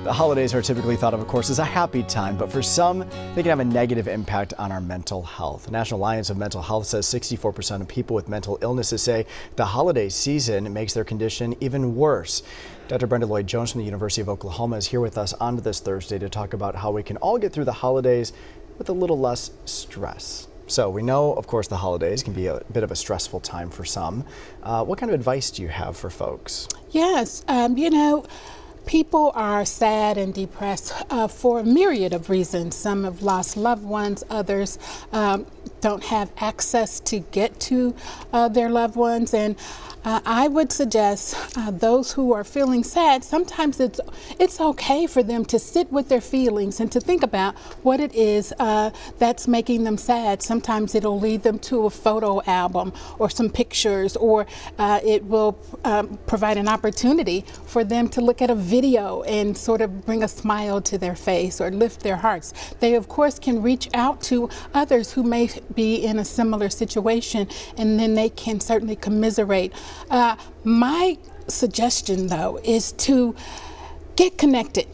The holidays are typically thought of course, as a happy time, but for some, they can have a negative impact on our mental health. The National Alliance of Mental Health says 64% of people with mental illnesses say the holiday season makes their condition even worse. Dr. Brenda Lloyd Jones from the University of Oklahoma is here with us on this Thursday to talk about how we can all get through the holidays with a little less stress. So we know, of course, the holidays can be a bit of a stressful time for some. What kind of advice do you have for folks? Yes, people are sad and depressed for a myriad of reasons. Some have lost loved ones, others don't have access to get to their loved ones. And I would suggest those who are feeling sad, sometimes it's okay for them to sit with their feelings and to think about what it is that's making them sad. Sometimes it'll lead them to a photo album or some pictures, or it will provide an opportunity for them to look at a video and sort of bring a smile to their face or lift their hearts. They, of course, can reach out to others who may be in a similar situation, and then they can certainly commiserate. My suggestion, though, is to get connected.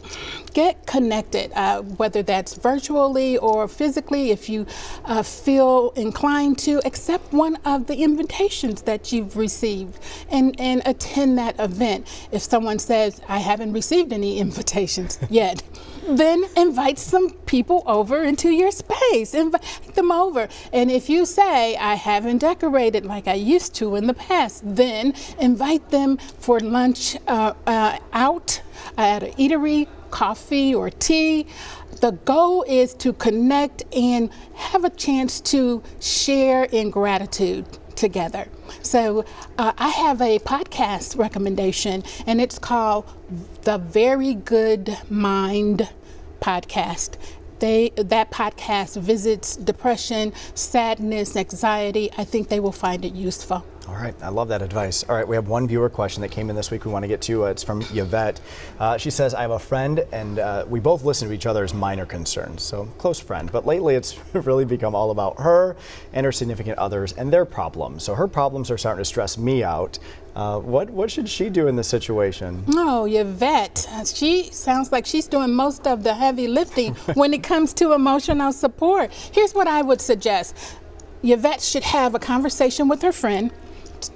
Get connected, whether that's virtually or physically. If you feel inclined to, accept one of the invitations that you've received and attend that event. If someone says, I haven't received any invitations yet, then invite some people over into your space. Invite them over. And if you say, I haven't decorated like I used to in the past, then invite them for lunch out at an eatery, coffee or tea. The goal is to connect and have a chance to share in gratitude together. So I have a podcast recommendation, and it's called The Very Good Mind Podcast. That podcast visits depression, sadness, anxiety. I think they will find it useful. All right, I love that advice. All right, we have one viewer question that came in this week we want to get to. It's from Yvette. She says, I have a friend and we both listen to each other's minor concerns, so close friend. But lately it's really become all about her and her significant others and their problems. So her problems are starting to stress me out. What should she do in this situation? Oh, Yvette, she sounds like she's doing most of the heavy lifting when it comes to emotional support. Here's what I would suggest. Yvette should have a conversation with her friend.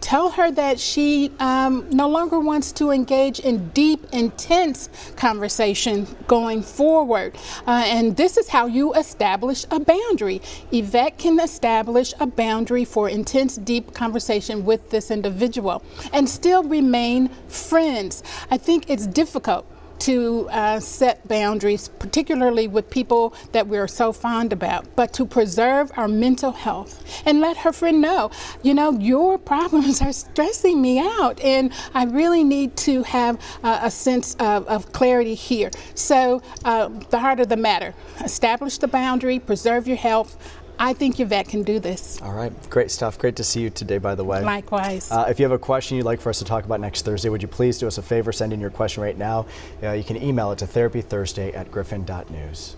Tell her that she no longer wants to engage in deep, intense conversation going forward. And this is how you establish a boundary. Yvette can establish a boundary for intense, deep conversation with this individual and still remain friends. I think it's difficult to set boundaries, particularly with people that we're so fond about, but to preserve our mental health and let her friend know, your problems are stressing me out and I really need to have a sense of clarity here. So the heart of the matter, establish the boundary, preserve your health. I think Yvette can do this. All right, great stuff. Great to see you today, by the way. Likewise. If you have a question you'd like for us to talk about next Thursday, would you please do us a favor, send in your question right now. You can email it to therapythursday@griffin.news.